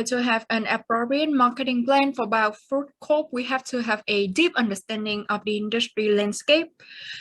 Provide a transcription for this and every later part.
order to have an appropriate marketing plan for Biofruit Corp, we have to have a deep understanding of the industry landscape.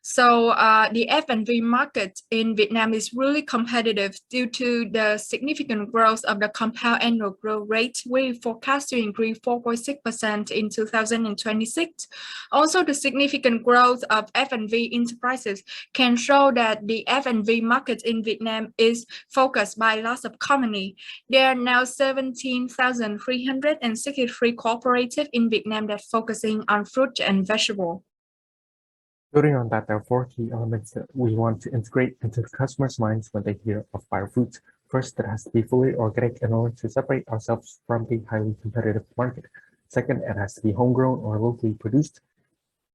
So the F&B market in Vietnam is really competitive due to the significant growth of the compound annual growth rate. We forecast to increase 4.6% in 2026. Also, the significant growth of F&B enterprises can show that the F&B market in Vietnam is focused by lots of companies. There are now 17,363 cooperatives in Vietnam that focusing on fruit and vegetable. Building on that, there are four key elements that we want to integrate into the customers' minds when they hear of biofruits. First, it has to be fully organic in order to separate ourselves from the highly competitive market. Second, it has to be homegrown or locally produced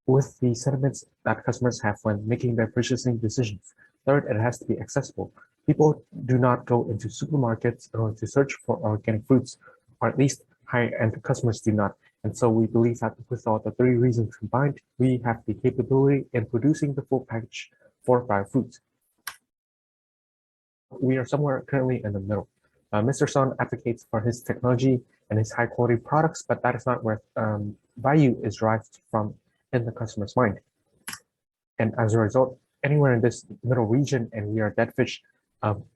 with the sentiments that customers have when making their purchasing decisions. Third, it has to be accessible. People do not go into supermarkets in order to search for organic fruits, or at least high-end customers do not. And so we believe that with all the three reasons combined, we have the capability in producing the full package for biofruits. We are somewhere currently in the middle. Mr. Son advocates for his technology and his high-quality products, but that is not where value is derived from in the customer's mind. And as a result, anywhere in this middle region, and we are dead fish,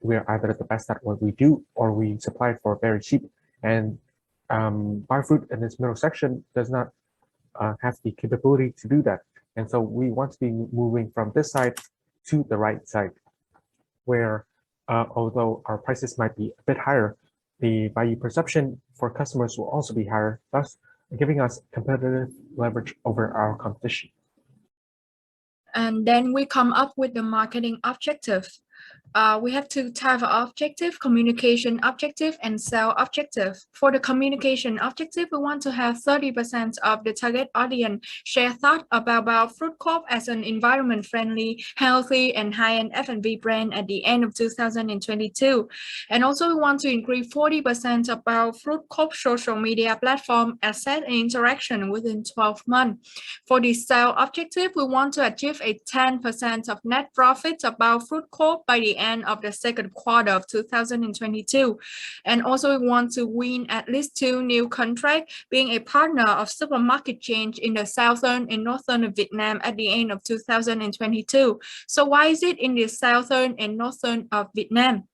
we are either the best at what we do or we supply it for very cheap. And biofruit in this middle section does not have the capability to do that. And so we want to be moving from this side to the right side, where although our prices might be a bit higher, the value perception for customers will also be higher, thus giving us competitive leverage over our competition. And then we come up with the marketing objective. We have two types of objective: communication objective and sales objective. For the communication objective, we want to have 30% of the target audience share thought about Fruit Corp as an environment-friendly, healthy, and high-end F&B brand at the end of 2022. And also, we want to increase 40% about Fruit Corp social media platform asset and interaction within 12 months. For the sales objective, we want to achieve a 10% of net profit about Fruit Corp by the end of the second quarter of 2022. And also we want to win at least 2 new contracts, being a partner of supermarket chain in the southern and northern of Vietnam at the end of 2022. So why is it in the southern and northern of Vietnam?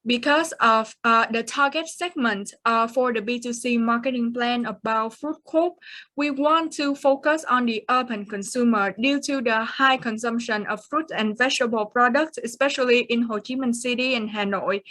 Because of the target segment for the B2C marketing plan about Fruit Corp, we want to focus on the urban consumer due to the high consumption of fruit and vegetable products, especially in Ho Chi Minh City and Hanoi,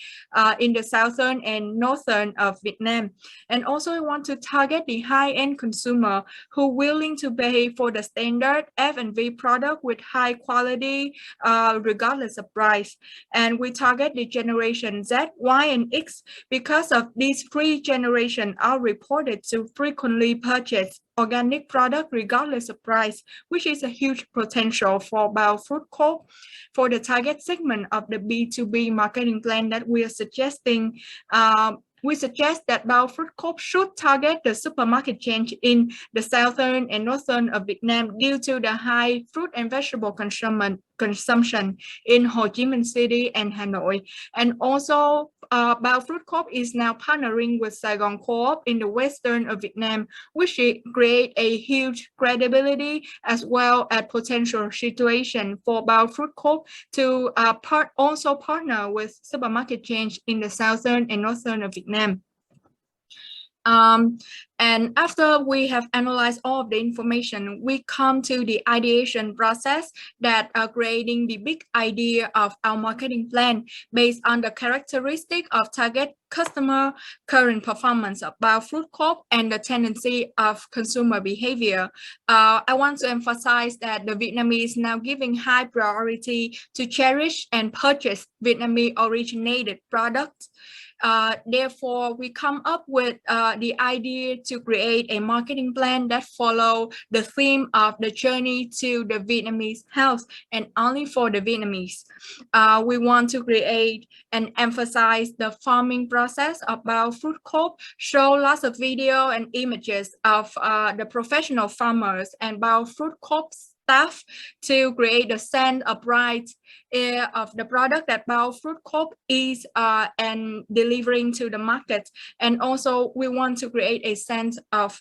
in the southern and northern of Vietnam. And also we want to target the high-end consumer who willing to pay for the standard F&B product with high quality, regardless of price. And we target the generation Z, Y, and X because of these three generations are reported to frequently purchase organic product regardless of price, which is a huge potential for Biofruit Corp. For the target segment of the B2B marketing plan that we are suggesting, we suggest that Biofruit Corp should target the supermarket chain in the southern and northern of Vietnam due to the high fruit and vegetable consumption in Ho Chi Minh City and Hanoi. And also, Biofruit Corp is now partnering with Saigon Co-op in the western of Vietnam, which create a huge credibility as well as potential situation for Biofruit Corp to also partner with supermarket chains in the southern and northern of Vietnam. And after we have analyzed all of the information, we come to the ideation process that are creating the big idea of our marketing plan based on the characteristic of target customer, current performance of Biofruit Corp, and the tendency of consumer behavior. I want to emphasize that the Vietnamese now giving high priority to cherish and purchase Vietnamese originated products. Therefore, we come up with the idea to create a marketing plan that follow the theme of the journey to the Vietnamese house and only for the Vietnamese. We want to create and emphasize the farming process of Biofruit Corp, show lots of video and images of the professional farmers and Biofruit Corp's staff to create the scent of pride of the product that Bao Fruit Coop is and delivering to the market. And also we want to create a sense of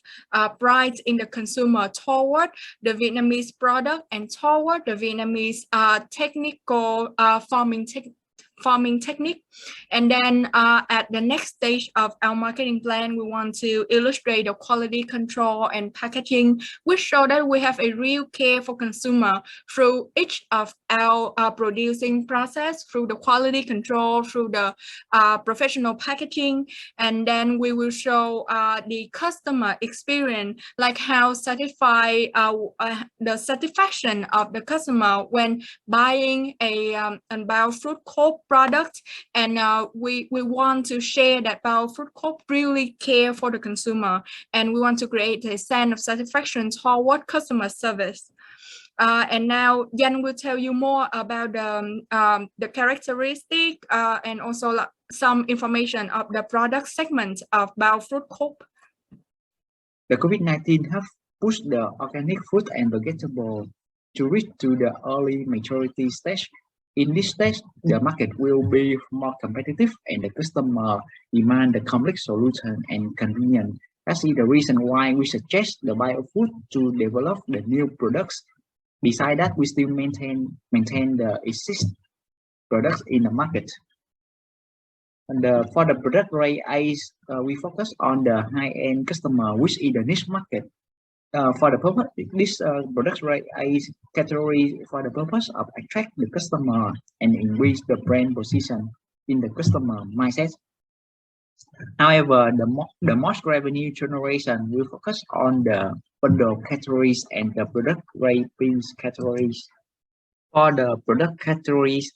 pride in the consumer toward the Vietnamese product and toward the Vietnamese technical farming technique. And then at the next stage of our marketing plan, we want to illustrate the quality control and packaging, which show that we have a real care for consumer through each of our producing process, through the quality control, through the professional packaging. And then we will show the customer experience, like how satisfied the satisfaction of the customer when buying a Bao Fruit Coop product. And we want to share that Bao Fruit Coop really care for the consumer, and we want to create a sense of satisfaction toward customer service. And now Jan will tell you more about the characteristic and also some information of the product segment of Bao Fruit Coop. The COVID-19 have pushed the organic fruit and vegetable to reach to the early maturity stage. In this stage, the market will be more competitive and the customer demand the complex solution and convenience. That is the reason why we suggest the biofood to develop the new products. Besides that, we still maintain the existing products in the market. And for the product range, we focus on the high-end customer, which is the niche market. For the purpose, this product range category for the purpose of attract the customer and increase the brand position in the customer mindset. However, the most revenue generation will focus on the bundle categories and the product range categories. For the product categories,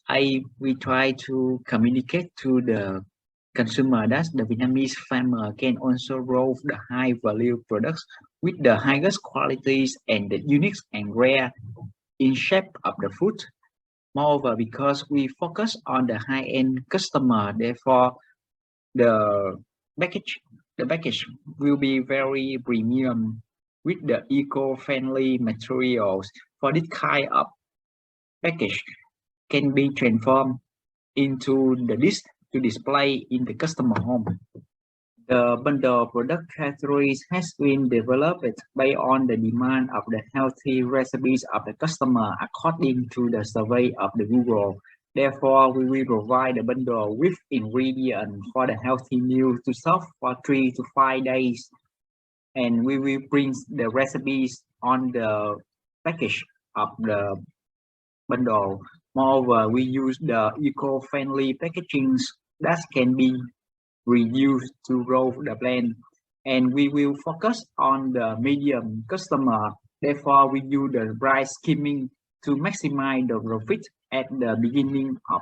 we try to communicate to the consumer that the Vietnamese farmer can also grow the high value products with the highest qualities and the unique and rare in shape of the food. Moreover, because we focus on the high-end customer, therefore the package will be very premium with the eco-friendly materials. For this kind of package can be transformed into the dish to display in the customer home. The bundle product categories has been developed based on the demand of the healthy recipes of the customer according to the survey of the Google. Therefore, we will provide the bundle with ingredients for the healthy meal to serve for 3 to 5 days. And we will bring the recipes on the package of the bundle. Moreover, we use the eco-friendly packagings that can be reused to grow the plant, and we will focus on the medium customer. Therefore, we use the price skimming to maximize the profit at the beginning of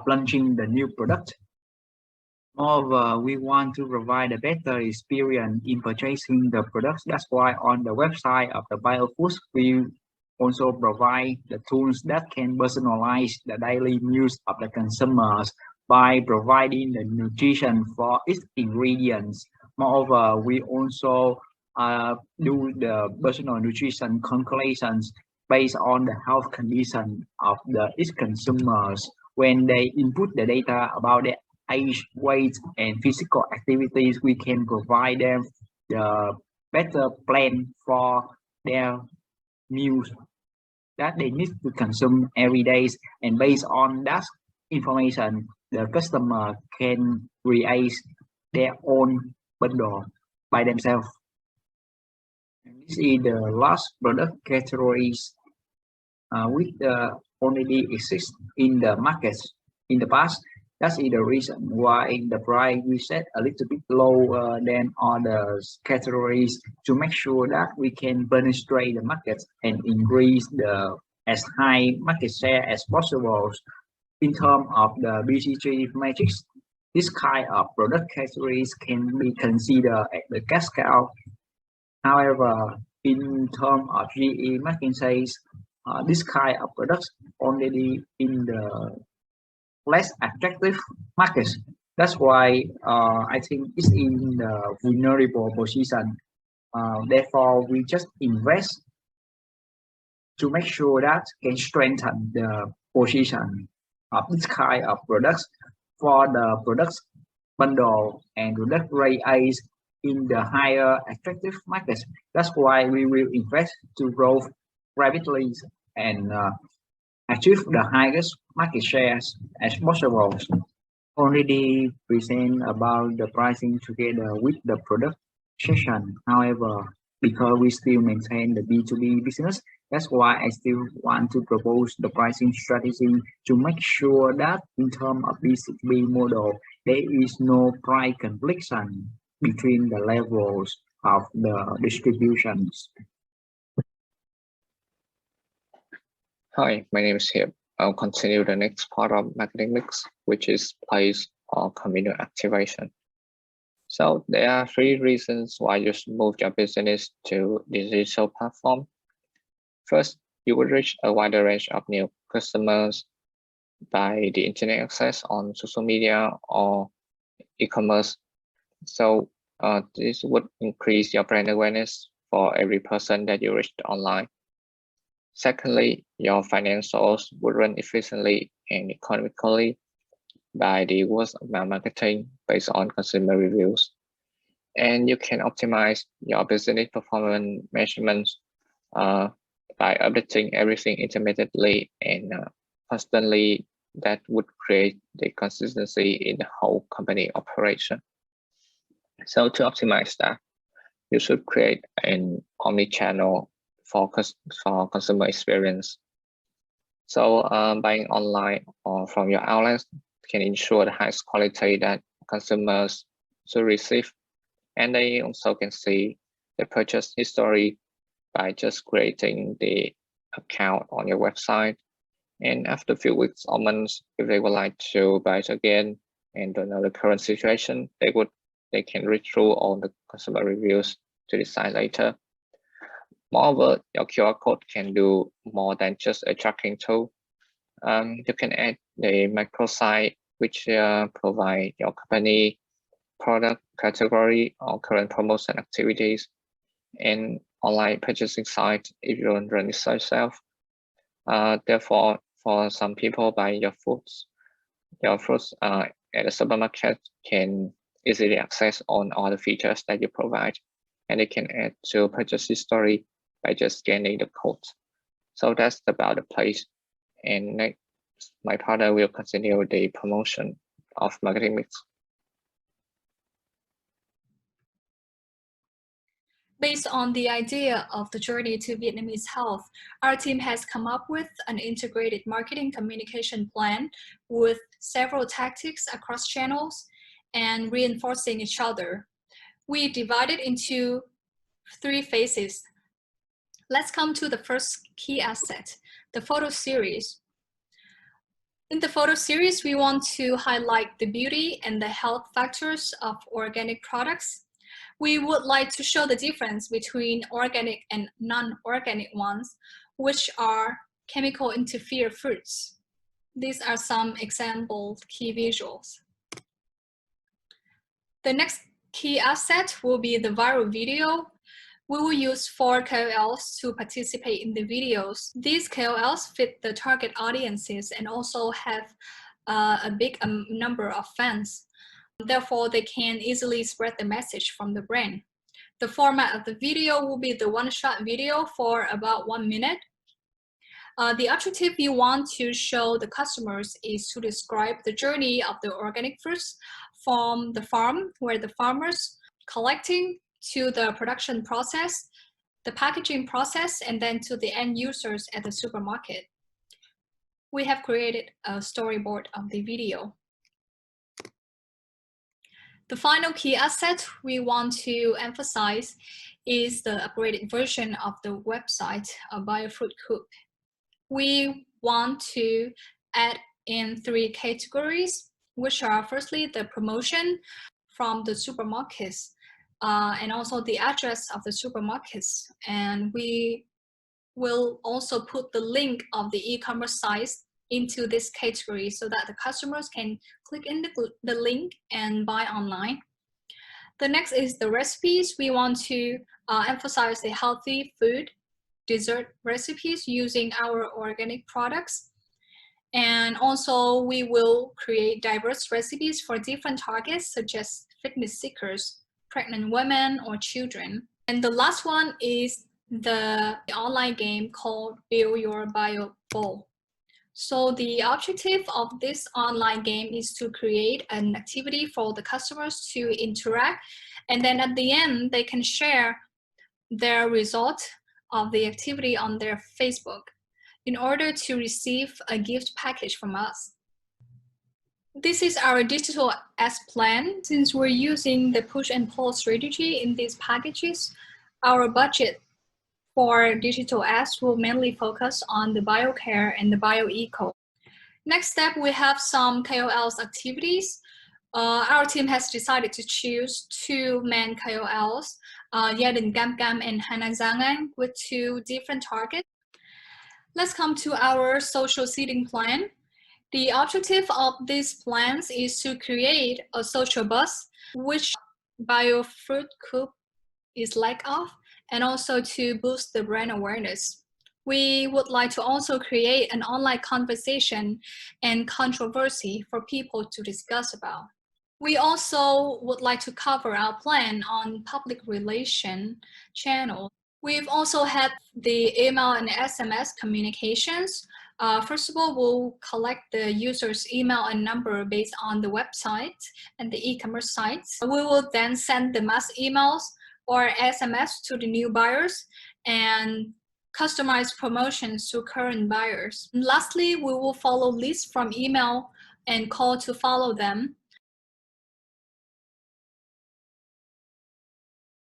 launching the new product. Moreover, we want to provide a better experience in purchasing the products. That's why on the website of the BioFoods, we also provide the tools that can personalize the daily meals of the consumers by providing the nutrition for its ingredients. Moreover, we also do the personal nutrition calculations based on the health condition of each consumers. When they input the data about their age, weight, and physical activities, we can provide them the better plan for their meals that they need to consume every day. And based on that information, the customer can create their own bundle by themselves. And this is the last product categories which already exist in the market in the past. That is the reason why the price we set a little bit lower than other categories to make sure that we can penetrate the market and increase the as high market share as possible. In terms of the BCG matrix, this kind of product categories can be considered at the cascade. However, in terms of GE McKinsey, this kind of products already in the less attractive markets. That's why I think it's in the vulnerable position. Therefore, we just invest to make sure that can strengthen the position of this kind of products for the products bundle and product rate A's in the higher attractive markets. That's why we will invest to grow rapidly and achieve the highest market shares as possible. Already present about the pricing together with the product section. However, because we still maintain the B2B business, that's why I still want to propose the pricing strategy to make sure that in terms of B2B model, there is no price confliction between the levels of the distributions. Hi, my name is Hiệp. I'll continue the next part of marketing mix, which is place or community activation. So there are 3 reasons why you should move your business to digital platform. First, you will reach a wider range of new customers by the internet access on social media or e-commerce. So this would increase your brand awareness for every person that you reach online. Secondly, your financials would run efficiently and economically by the word of mouth marketing based on consumer reviews. And you can optimize your business performance measurements by updating everything intermittently and constantly. That would create the consistency in the whole company operation. So to optimize that, you should create an omni-channel focus for consumer experience. So buying online or from your outlets can ensure the highest quality that consumers should receive. And they also can see the purchase history by just creating the account on your website. And after a few weeks or months, if they would like to buy it again and don't know the current situation, they can read through all the consumer reviews to decide later. Moreover, your QR code can do more than just a tracking tool. You can add the microsite, which provide your company, product category, or current promotion activities, and online purchasing site if you don't run it yourself. Therefore, for some people buying your fruits at a supermarket can easily access on all the features that you provide, and they can add to purchase history by just scanning the code. So that's about the place. And next, my partner will continue the promotion of marketing mix. Based on the idea of the journey to Vietnamese health, our team has come up with an integrated marketing communication plan with several tactics across channels and reinforcing each other. We divided into 3 phases. Let's come to the first key asset, the photo series. In the photo series, we want to highlight the beauty and the health factors of organic products. We would like to show the difference between organic and non-organic ones, which are chemical-interfere fruits. These are some example key visuals. The next key asset will be the viral video. We will use 4 KOLs to participate in the videos. These KOLs fit the target audiences and also have a big number of fans. Therefore, they can easily spread the message from the brand. The format of the video will be the one-shot video for about 1 minute. The objective you want to show the customers is to describe the journey of the organic fruits from the farm, where the farmers collecting, to the production process, the packaging process, and then to the end users at the supermarket. We have created a storyboard of the video. The final key asset we want to emphasize is the upgraded version of the website by Fruit Coop. We want to add in 3 categories, which are firstly the promotion from the supermarkets and also the address of the supermarkets. And we will also put the link of the e-commerce sites into this category so that the customers can click in the link and buy online. The next is the recipes. We want to emphasize the healthy food dessert recipes using our organic products. And also we will create diverse recipes for different targets such as fitness seekers, pregnant women, or children. And the last one is the online game called Build Your Bio Bowl. So the objective of this online game is to create an activity for the customers to interact, and then at the end they can share their result of the activity on their Facebook in order to receive a gift package from us. This is our digital ads plan. Since we're using the push and pull strategy in these packages, our budget for digital ads will mainly focus on the biocare and the bioeco. Next step, we have some KOLs activities. Our team has decided to choose two main KOLs, Gia Đình Cam Cam and Hana Giang Anh, with two different targets. Let's come to our social seeding plan. The objective of these plans is to create a social buzz, which BioFruit Coop is lack of, and also to boost the brand awareness. We would like to also create an online conversation and controversy for people to discuss about. We also would like to cover our plan on public relation channel. We've also had the email and SMS communications. First of all, we'll collect the user's email and number based on the website and the e-commerce sites. We will then send the mass emails or SMS to the new buyers and customize promotions to current buyers. And lastly, we will follow lists from email and call to follow them.